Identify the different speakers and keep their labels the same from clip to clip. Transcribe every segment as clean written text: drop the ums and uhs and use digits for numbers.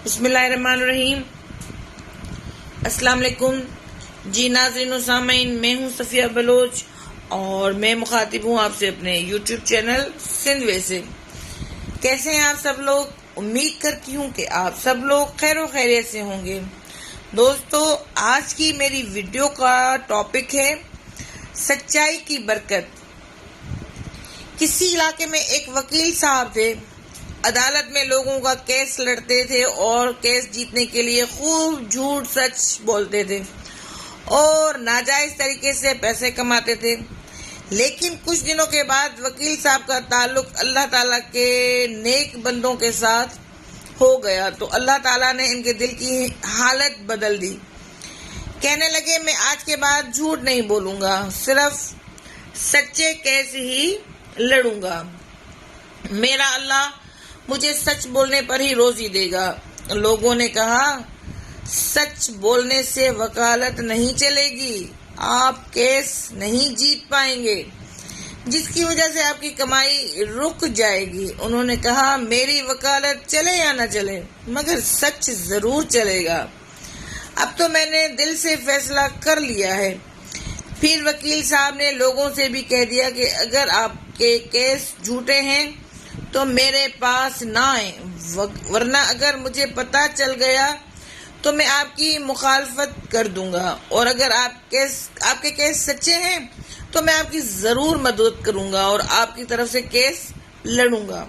Speaker 1: بسم اللہ الرحمن الرحیم۔ السلام علیکم جی ناظرین و سامعین، میں ہوں صفیہ بلوچ اور میں مخاطب ہوں آپ سے اپنے یوٹیوب چینل سندھ وے سے۔ کیسے ہیں آپ سب لوگ؟ امید کرتی ہوں کہ آپ سب لوگ خیر و خیریت سے ہوں گے۔ دوستو، آج کی میری ویڈیو کا ٹاپک ہے سچائی کی برکت۔ کسی علاقے میں ایک وکیل صاحب تھے، عدالت میں لوگوں کا کیس لڑتے تھے اور کیس جیتنے کے لیے خوب جھوٹ سچ بولتے تھے اور ناجائز طریقے سے پیسے کماتے تھے۔ لیکن کچھ دنوں کے بعد وکیل صاحب کا تعلق اللہ تعالیٰ کے نیک بندوں کے ساتھ ہو گیا تو اللہ تعالیٰ نے ان کے دل کی حالت بدل دی۔ کہنے لگے، میں آج کے بعد جھوٹ نہیں بولوں گا، صرف سچے کیس ہی لڑوں گا۔ میرا اللہ مجھے سچ بولنے پر ہی روزی دے گا۔ لوگوں نے کہا، سچ بولنے سے وکالت نہیں چلے گی، آپ کیس نہیں جیت پائیں گے، جس کی وجہ سے آپ کی کمائی رک جائے گی۔ انہوں نے کہا، میری وکالت چلے یا نہ چلے مگر سچ ضرور چلے گا۔ اب تو میں نے دل سے فیصلہ کر لیا ہے۔ پھر وکیل صاحب نے لوگوں سے بھی کہہ دیا کہ اگر آپ کے کیس جھوٹے ہیں تو میرے پاس نہ آئیں، ورنہ اگر مجھے پتہ چل گیا تو میں آپ کی مخالفت کر دوں گا، اور اگر آپ کے کیس سچے ہیں تو میں آپ کی ضرور مدد کروں گا اور آپ کی طرف سے کیس لڑوں گا۔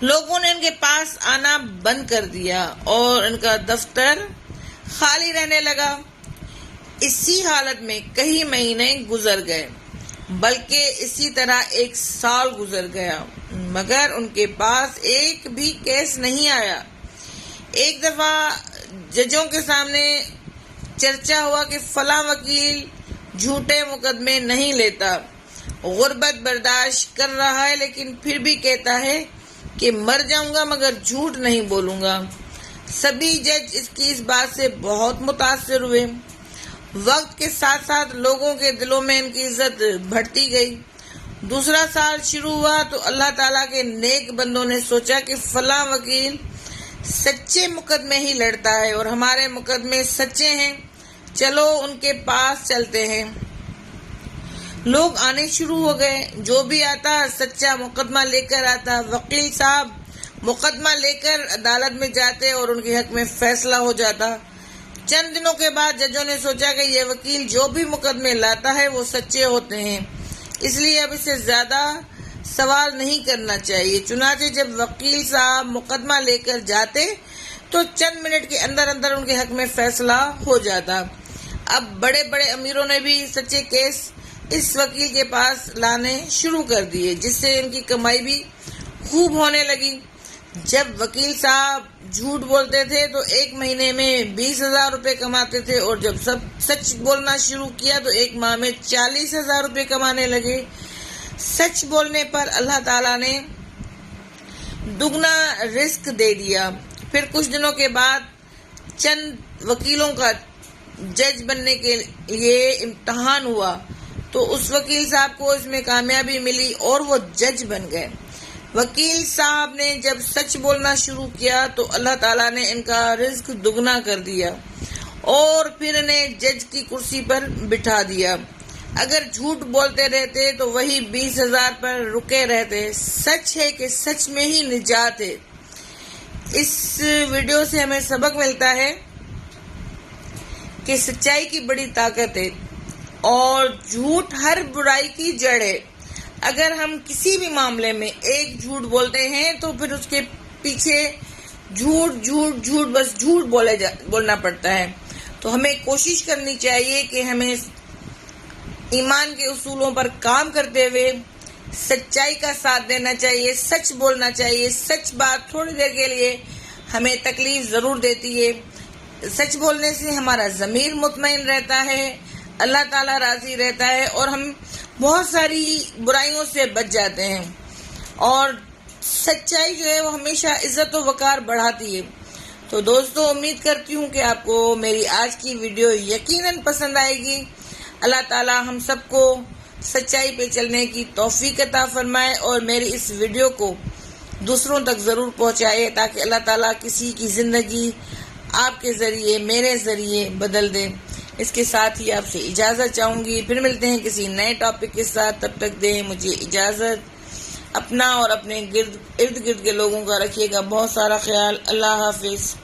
Speaker 1: لوگوں نے ان کے پاس آنا بند کر دیا اور ان کا دفتر خالی رہنے لگا۔ اسی حالت میں کئی مہینے گزر گئے، بلکہ اسی طرح ایک سال گزر گیا، مگر ان کے پاس ایک بھی کیس نہیں آیا۔ ایک دفعہ ججوں کے سامنے چرچا ہوا کہ فلاں وکیل جھوٹے مقدمے نہیں لیتا، غربت برداشت کر رہا ہے لیکن پھر بھی کہتا ہے کہ مر جاؤں گا مگر جھوٹ نہیں بولوں گا۔ سبھی جج اس بات سے بہت متاثر ہوئے۔ وقت کے ساتھ ساتھ لوگوں کے دلوں میں ان کی عزت بڑھتی گئی۔ دوسرا سال شروع ہوا تو اللہ تعالیٰ کے نیک بندوں نے سوچا کہ فلاں وکیل سچے مقدمے ہی لڑتا ہے اور ہمارے مقدمے سچے ہیں، چلو ان کے پاس چلتے ہیں۔ لوگ آنے شروع ہو گئے، جو بھی آتا سچا مقدمہ لے کر آتا۔ وکیل صاحب مقدمہ لے کر عدالت میں جاتے اور ان کے حق میں فیصلہ ہو جاتا۔ چند دنوں کے بعد ججوں نے سوچا کہ یہ وکیل جو بھی مقدمے لاتا ہے وہ سچے ہوتے ہیں، اس لیے اب اسے زیادہ سوال نہیں کرنا چاہیے۔ چنانچہ جب وکیل صاحب مقدمہ لے کر جاتے تو چند منٹ کے اندر اندر ان کے حق میں فیصلہ ہو جاتا۔ اب بڑے بڑے امیروں نے بھی سچے کیس اس وکیل کے پاس لانے شروع کر دیے، جس سے ان کی کمائی بھی خوب ہونے لگی۔ جب وکیل صاحب جھوٹ بولتے تھے تو ایک مہینے میں 20,000 روپے کماتے تھے، اور جب سب سچ بولنا شروع کیا تو ایک ماہ میں 40,000 روپے کمانے لگے۔ سچ بولنے پر اللہ تعالیٰ نے دگنا رزق دے دیا۔ پھر کچھ دنوں کے بعد چند وکیلوں کا جج بننے کے لیے امتحان ہوا تو اس وکیل صاحب کو اس میں کامیابی ملی اور وہ جج بن گئے۔ وکیل صاحب نے جب سچ بولنا شروع کیا تو اللہ تعالیٰ نے ان کا رزق دگنا کر دیا اور پھر انہیں جج کی کرسی پر بٹھا دیا۔ اگر جھوٹ بولتے رہتے تو وہی 20,000 پر رکے رہتے۔ سچ ہے کہ سچ میں ہی نجات ہے۔ اس ویڈیو سے ہمیں سبق ملتا ہے کہ سچائی کی بڑی طاقت ہے اور جھوٹ ہر برائی کی جڑ ہے۔ اگر ہم کسی بھی معاملے میں ایک جھوٹ بولتے ہیں تو پھر اس کے پیچھے جھوٹ بس جھوٹ بولنا پڑتا ہے۔ تو ہمیں کوشش کرنی چاہیے کہ ہمیں ایمان کے اصولوں پر کام کرتے ہوئے سچائی کا ساتھ دینا چاہیے، سچ بولنا چاہیے۔ سچ بات تھوڑی دیر کے لیے ہمیں تکلیف ضرور دیتی ہے، سچ بولنے سے ہمارا ضمیر مطمئن رہتا ہے، اللہ تعالیٰ راضی رہتا ہے اور ہم بہت ساری برائیوں سے بچ جاتے ہیں، اور سچائی جو ہے وہ ہمیشہ عزت و وقار بڑھاتی ہے۔ تو دوستو، امید کرتی ہوں کہ آپ کو میری آج کی ویڈیو یقیناً پسند آئے گی۔ اللہ تعالیٰ ہم سب کو سچائی پہ چلنے کی توفیق عطا فرمائے اور میری اس ویڈیو کو دوسروں تک ضرور پہنچائے تاکہ اللہ تعالیٰ کسی کی زندگی آپ کے ذریعے، میرے ذریعے بدل دے۔ اس کے ساتھ ہی آپ سے اجازت چاہوں گی، پھر ملتے ہیں کسی نئے ٹاپک کے ساتھ، تب تک دیں مجھے اجازت۔ اپنا اور اپنے ارد گرد کے لوگوں کا رکھیے گا بہت سارا خیال۔ اللہ حافظ۔